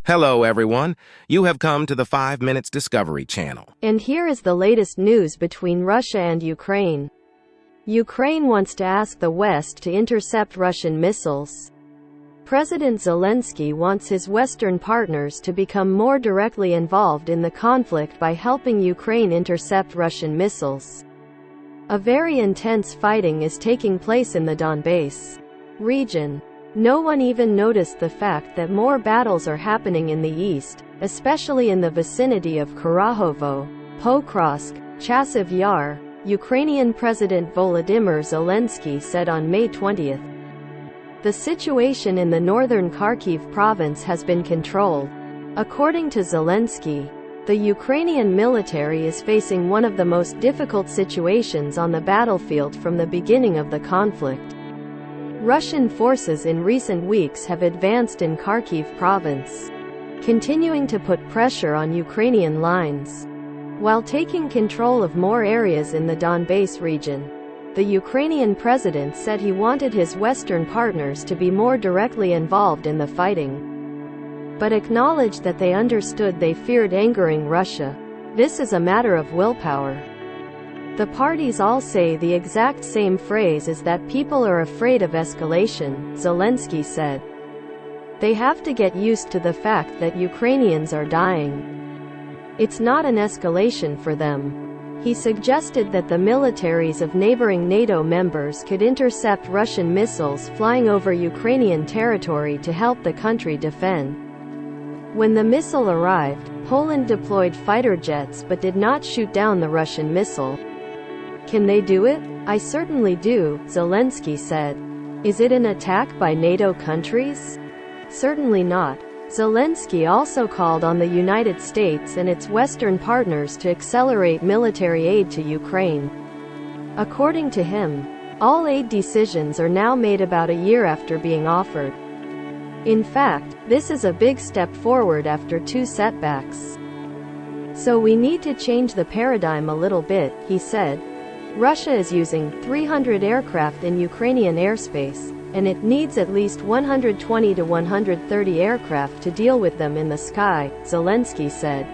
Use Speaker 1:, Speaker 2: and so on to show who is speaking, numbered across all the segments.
Speaker 1: Hello, everyone. You have come to the 5 Minutes Discovery channel.
Speaker 2: And here is the latest news between Russia and Ukraine. Ukraine wants to ask the West to intercept Russian missiles. President Zelensky wants his Western partners to become more directly involved in the conflict by helping Ukraine intercept Russian missiles. A very intense fighting is taking place in the Donbass region. No one even noticed the fact that more battles are happening in the east, especially in the vicinity of Kurahovo, Pokrovsk, Chasiv Yar, Ukrainian President Volodymyr Zelensky said on May 20. The situation in the northern Kharkiv province has been controlled. According to Zelensky, the Ukrainian military is facing one of the most difficult situations on the battlefield from the beginning of the conflict. Russian forces in recent weeks have advanced in Kharkiv province, continuing to put pressure on Ukrainian lines, while taking control of more areas in the Donbass region. The Ukrainian president said he wanted his Western partners to be more directly involved in the fighting, but acknowledged that they understood they feared angering Russia. This is a matter of willpower. The parties all say the exact same phrase is that people are afraid of escalation, Zelensky said. They have to get used to the fact that Ukrainians are dying. It's not an escalation for them. He suggested that the militaries of neighboring NATO members could intercept Russian missiles flying over Ukrainian territory to help the country defend. When the missile arrived, Poland deployed fighter jets but did not shoot down the Russian missile. Can they do it? I certainly do, Zelensky said. Is it an attack by NATO countries? Certainly not. Zelensky also called on the United States and its Western partners to accelerate military aid to Ukraine. According to him, all aid decisions are now made about a year after being offered. In fact, this is a big step forward after 2 setbacks. So we need to change the paradigm a little bit, he said. Russia is using 300 aircraft in Ukrainian airspace, and it needs at least 120 to 130 aircraft to deal with them in the sky, Zelensky said,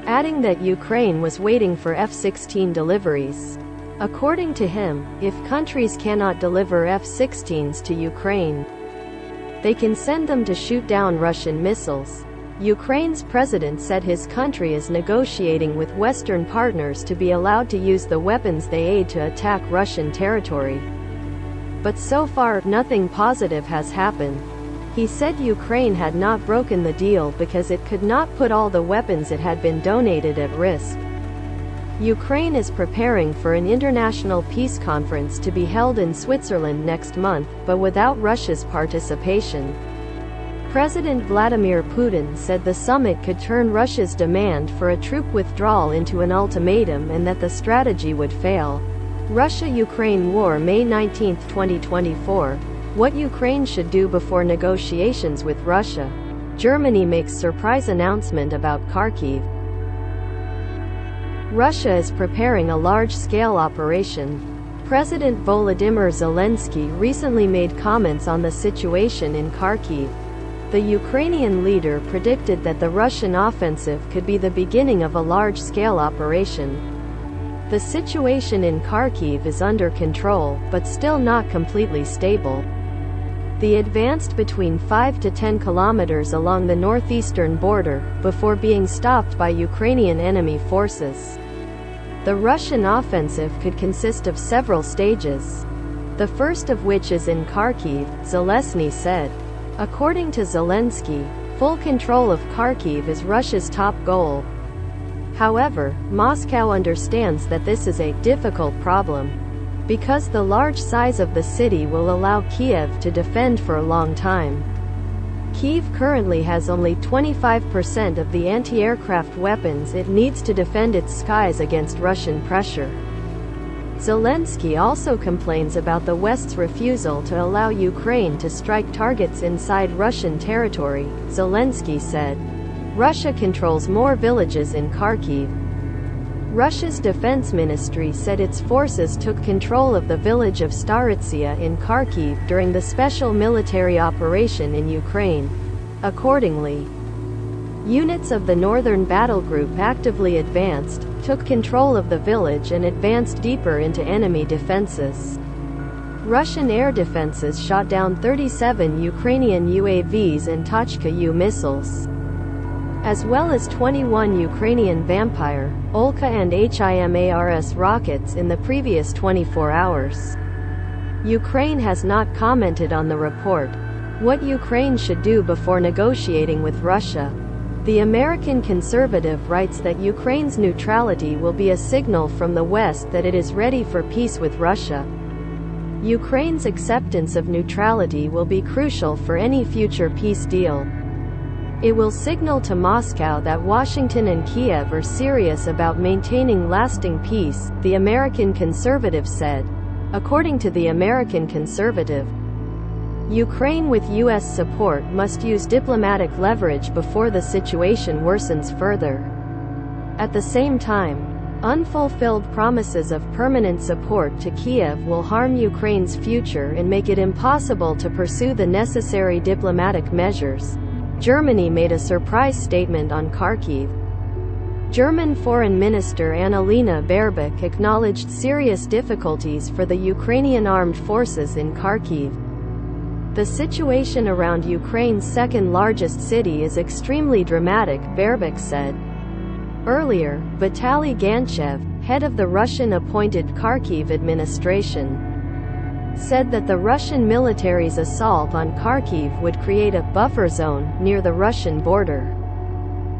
Speaker 2: adding that Ukraine was waiting for F-16 deliveries. According to him, if countries cannot deliver F-16s to Ukraine, they can send them to shoot down Russian missiles. Ukraine's president said his country is negotiating with Western partners to be allowed to use the weapons they aid to attack Russian territory. But so far, nothing positive has happened. He said Ukraine had not broken the deal because it could not put all the weapons it had been donated at risk. Ukraine is preparing for an international peace conference to be held in Switzerland next month, but without Russia's participation. President Vladimir Putin said the summit could turn Russia's demand for a troop withdrawal into an ultimatum and that the strategy would fail. Russia-Ukraine War, May 19, 2024. What Ukraine should do before negotiations with Russia. Germany makes surprise announcement about Kharkiv. Russia is preparing a large-scale operation. President Volodymyr Zelensky recently made comments on the situation in Kharkiv. The Ukrainian leader predicted that the Russian offensive could be the beginning of a large-scale operation. The situation in Kharkiv is under control, but still not completely stable. The advanced between 5 to 10 kilometers along the northeastern border, before being stopped by Ukrainian enemy forces. The Russian offensive could consist of several stages, the first of which is in Kharkiv, Zelensky said. According to Zelensky, full control of Kharkiv is Russia's top goal. However, Moscow understands that this is a difficult problem, because the large size of the city will allow Kiev to defend for a long time. Kyiv currently has only 25% of the anti-aircraft weapons it needs to defend its skies against Russian pressure. Zelensky also complains about the West's refusal to allow Ukraine to strike targets inside Russian territory. Zelensky said, Russia controls more villages in Kharkiv. Russia's defense ministry said its forces took control of the village of Staritsia in Kharkiv during the special military operation in Ukraine. Accordingly, units of the Northern Battle Group actively advanced, took control of the village and advanced deeper into enemy defenses. Russian air defenses shot down 37 Ukrainian UAVs and Tochka-U missiles, as well as 21 Ukrainian Vampire, Olka and HIMARS rockets in the previous 24 hours. Ukraine has not commented on the report. What Ukraine should do before negotiating with Russia. The American Conservative writes that Ukraine's neutrality will be a signal from the West that it is ready for peace with Russia. Ukraine's acceptance of neutrality will be crucial for any future peace deal. It will signal to Moscow that Washington and Kiev are serious about maintaining lasting peace, the American Conservative said. According to the American Conservative, Ukraine with U.S. support must use diplomatic leverage before the situation worsens further. At the same time, unfulfilled promises of permanent support to Kiev will harm Ukraine's future and make it impossible to pursue the necessary diplomatic measures. Germany made a surprise statement on Kharkiv. German Foreign Minister Annalena Baerbock acknowledged serious difficulties for the Ukrainian armed forces in Kharkiv. The situation around Ukraine's second-largest city is extremely dramatic, Baerbock said. Earlier, Vitaly Gantchev, head of the Russian-appointed Kharkiv administration, said that the Russian military's assault on Kharkiv would create a buffer zone near the Russian border.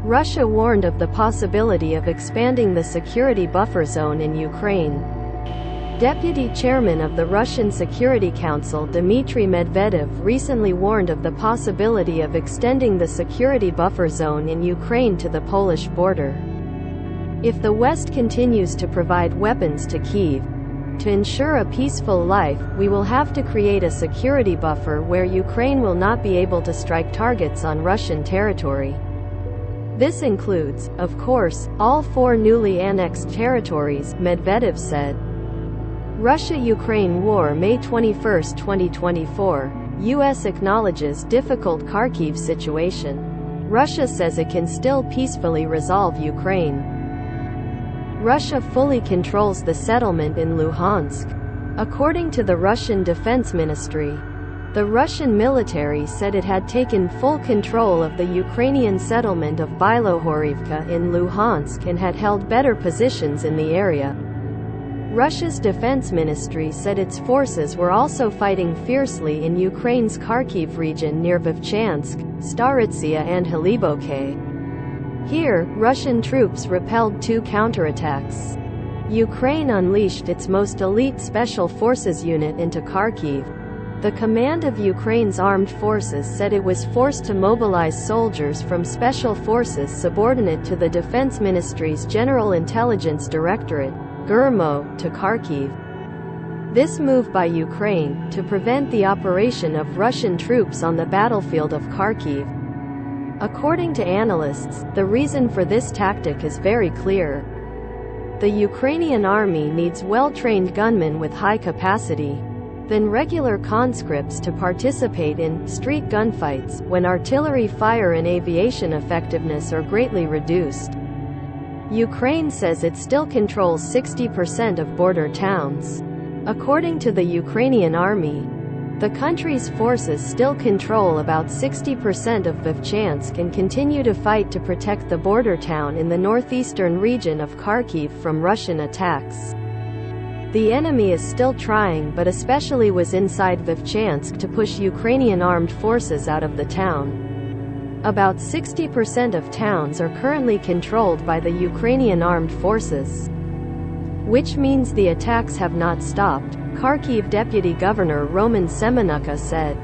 Speaker 2: Russia warned of the possibility of expanding the security buffer zone in Ukraine. Deputy chairman of the Russian Security Council Dmitry Medvedev recently warned of the possibility of extending the security buffer zone in Ukraine to the Polish border. If the West continues to provide weapons to Kyiv, to ensure a peaceful life, we will have to create a security buffer where Ukraine will not be able to strike targets on Russian territory. This includes, of course, all 4 newly annexed territories, Medvedev said. Russia-Ukraine War, May 21, 2024. U.S. acknowledges difficult Kharkiv situation. Russia says it can still peacefully resolve Ukraine. Russia fully controls the settlement in Luhansk. According to the Russian Defense Ministry, the Russian military said it had taken full control of the Ukrainian settlement of Bilohorivka in Luhansk and had held better positions in the area. Russia's defense ministry said its forces were also fighting fiercely in Ukraine's Kharkiv region near Vovchansk, Staritsia and Hliboke. Here, Russian troops repelled 2 counterattacks. Ukraine unleashed its most elite Special Forces unit into Kharkiv. The command of Ukraine's armed forces said it was forced to mobilize soldiers from Special Forces subordinate to the Defense Ministry's General Intelligence Directorate, GRMO, to Kharkiv. This move by Ukraine, to prevent the operation of Russian troops on the battlefield of Kharkiv. According to analysts, the reason for this tactic is very clear. The Ukrainian army needs well-trained gunmen with high capacity, then regular conscripts to participate in street gunfights when artillery fire and aviation effectiveness are greatly reduced. Ukraine says it still controls 60% of border towns. According to the Ukrainian army, the country's forces still control about 60% of Vovchansk and continue to fight to protect the border town in the northeastern region of Kharkiv from Russian attacks. The enemy is still trying, but especially was inside Vovchansk, to push Ukrainian armed forces out of the town. About 60% of towns are currently controlled by the Ukrainian armed forces, which means the attacks have not stopped, Kharkiv Deputy Governor Roman Semenukha said.